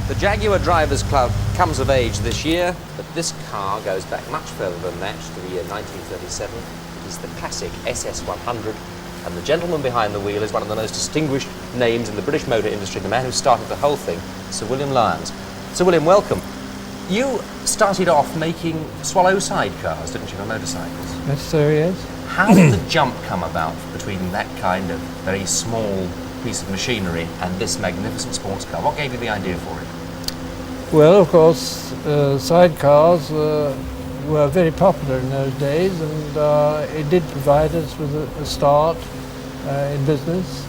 The Jaguar Drivers Club comes of age this year, but this car goes back much further than that, to the year 1937. It is the classic SS100, and the gentleman behind the wheel is one of the most distinguished names in the British motor industry, the man who started the whole thing, Sir William Lyons. Sir William, welcome. You started off making swallow sidecars, didn't you, for motorcycles? Yes, sir, yes. How did the jump come about between that kind of very small piece of machinery and this magnificent sports car? What gave you the idea for it? Well, of course, sidecars were very popular in those days, and it did provide us with a start in business.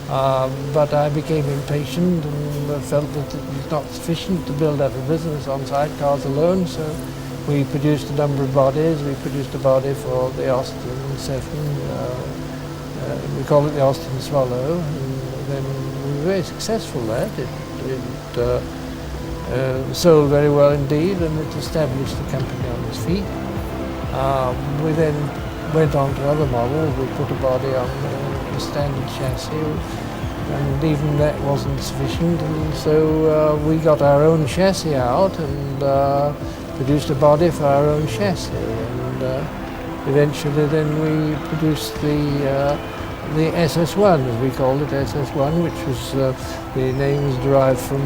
But I became impatient and felt that it was not sufficient to build up a business on sidecars alone, so we produced a number of bodies. We produced a body for the Austin 7, we call it the Austin Swallow, and then we were very successful at it. It sold very well indeed, and it established the company on its feet. We then went on to other models. We put a body on the standard chassis, and even that wasn't sufficient, and so we got our own chassis out and produced a body for our own chassis, and eventually then we produced the SS1, as we called it, SS1, which was the name was derived from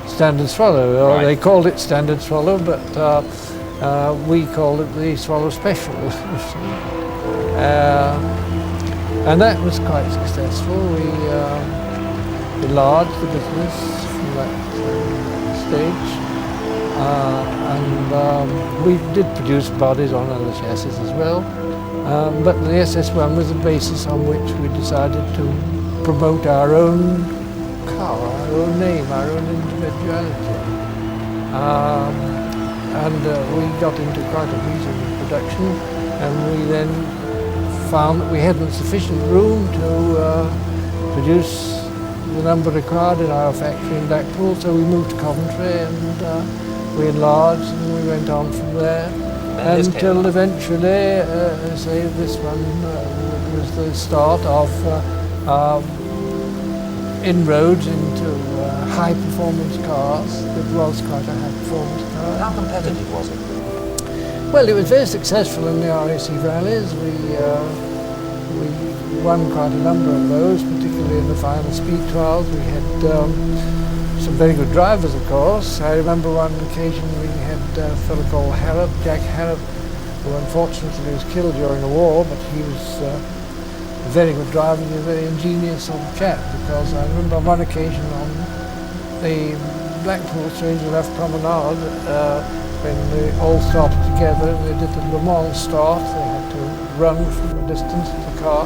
Standard Swallow, or right. They called it Standard Swallow, but we called it the Swallow Special. And that was quite successful. We enlarged the business from that stage, and we did produce bodies on other chassis as well. But the SS1 was the basis on which we decided to promote our own car, our own name, our own individuality. And we got into quite a reasonable production, and we then found that we hadn't sufficient room to produce the number required in our factory in Blackpool, so we moved to Coventry, and we enlarged, and we went on from there until eventually, say, this one was the start of inroads into high-performance cars. It was quite a high-performance car. How competitive was it? Well, it was very successful in the RAC rallies. We won quite a number of those, particularly in the final speed trials. We had some very good drivers, of course. I remember one occasion we had a fellow called Harrop, Jack Harrop, who unfortunately was killed during the war, but he was a very good driver, a very ingenious sort of chap, because I remember on one occasion on the Blackpool Stranger Left Promenade, when they all started together, they did the Le Mans start. They had to run from a distance to the car.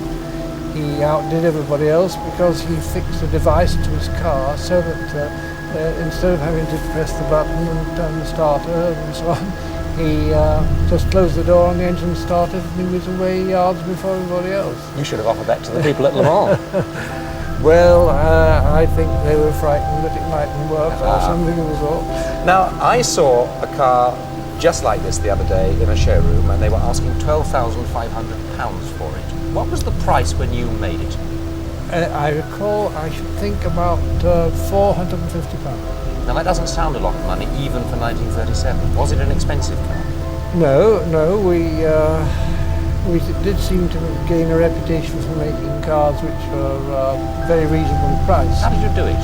He outdid everybody else because he fixed a device to his car so that instead of having to press the button and turn the starter and so on, he just closed the door and the engine started, and he was away yards before everybody else. You should have offered that to the people at Le Mans. Well, I think they were frightened that it mightn't work or something of the sort. Now, I saw a car just like this the other day in a showroom, and they were asking £12,500 for it. What was the price when you made it? I recall, I should think about £450. Now, that doesn't sound a lot of money, even for 1937. Was it an expensive car? No, we did seem to gain a reputation for making cars which were very reasonably priced. How did you do it?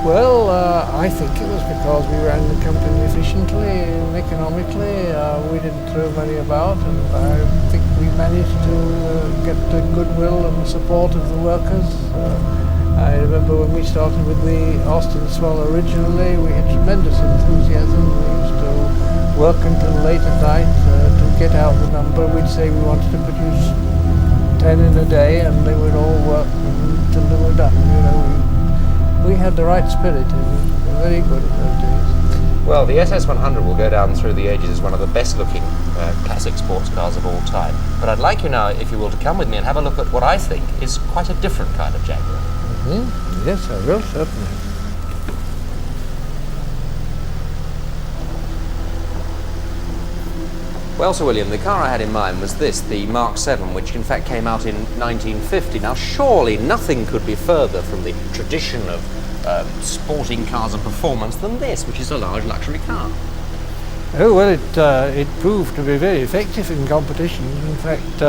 Well, I think it was because we ran the company efficiently and economically. We didn't throw money about, and I think we managed to get the goodwill and support of the workers. I remember when we started with the Austin Swallow originally, we had tremendous enthusiasm. We used to work until late at night to get out the number. We'd say we wanted to produce 10 in a day, and they would all work until they were done. You know, we had the right spirit, and we were very good at those days. Well, the SS100 will go down through the ages as one of the best-looking classic sports cars of all time. But I'd like you now, if you will, to come with me and have a look at what I think is quite a different kind of Jaguar. Mm-hmm. Yes, I will, certainly. Well, Sir William, the car I had in mind was this, the Mark 7, which in fact came out in 1950. Now, surely nothing could be further from the tradition of sporting cars and performance than this, which is a large luxury car? Oh, well, it proved to be very effective in competitions. In fact,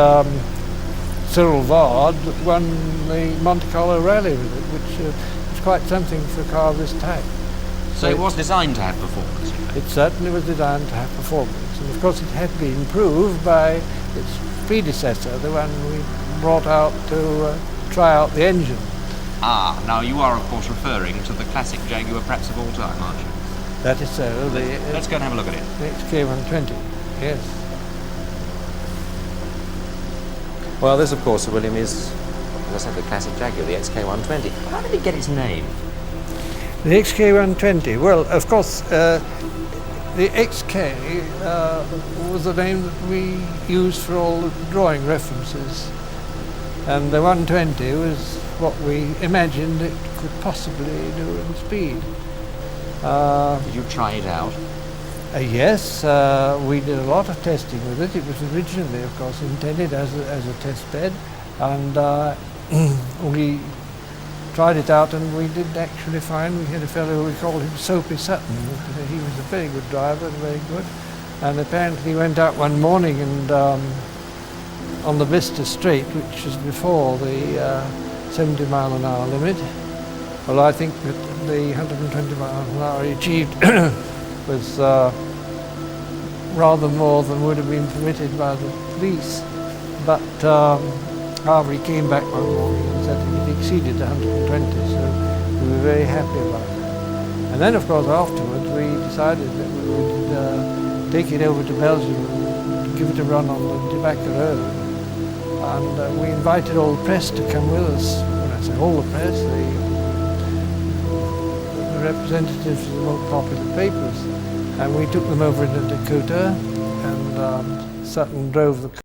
Cyril Vard won the Monte Carlo Rally with it, which was quite something for a car of this type. So it was designed to have performance, you know? It certainly was designed to have performance, and of course it had been improved by its predecessor, the one we brought out to try out the engine. Ah, now you are of course referring to the classic Jaguar perhaps of all time, aren't you? That is so. Let's go and have a look at it. The XK120, yes. Well, this of course, William, is, as I said, the classic Jaguar, the XK120. How did it get its name? The XK120, well, of course, the XK was the name that we used for all the drawing references, and the 120 was what we imagined it could possibly do in speed. Did you try it out? Yes, we did a lot of testing with it. It was originally, of course, intended as a test bed, and we tried it out, and we did actually find we had a fellow, we called him Soapy Sutton. He was a very good driver and very good, and apparently he went out one morning and on the Vista Straight, which was before the 70 mile an hour limit. Well, I think that the 120 miles an hour he achieved was rather more than would have been permitted by the police, but however, he came back one morning and said he'd exceeded 120, so we were very happy about that. And then, of course, afterwards we decided that we would take it over to Belgium and give it a run on the Tobacco Road. And we invited all the press to come with us. When I say all the press, the representatives of the most popular papers. And we took them over into Dakota, and Sutton drove the car.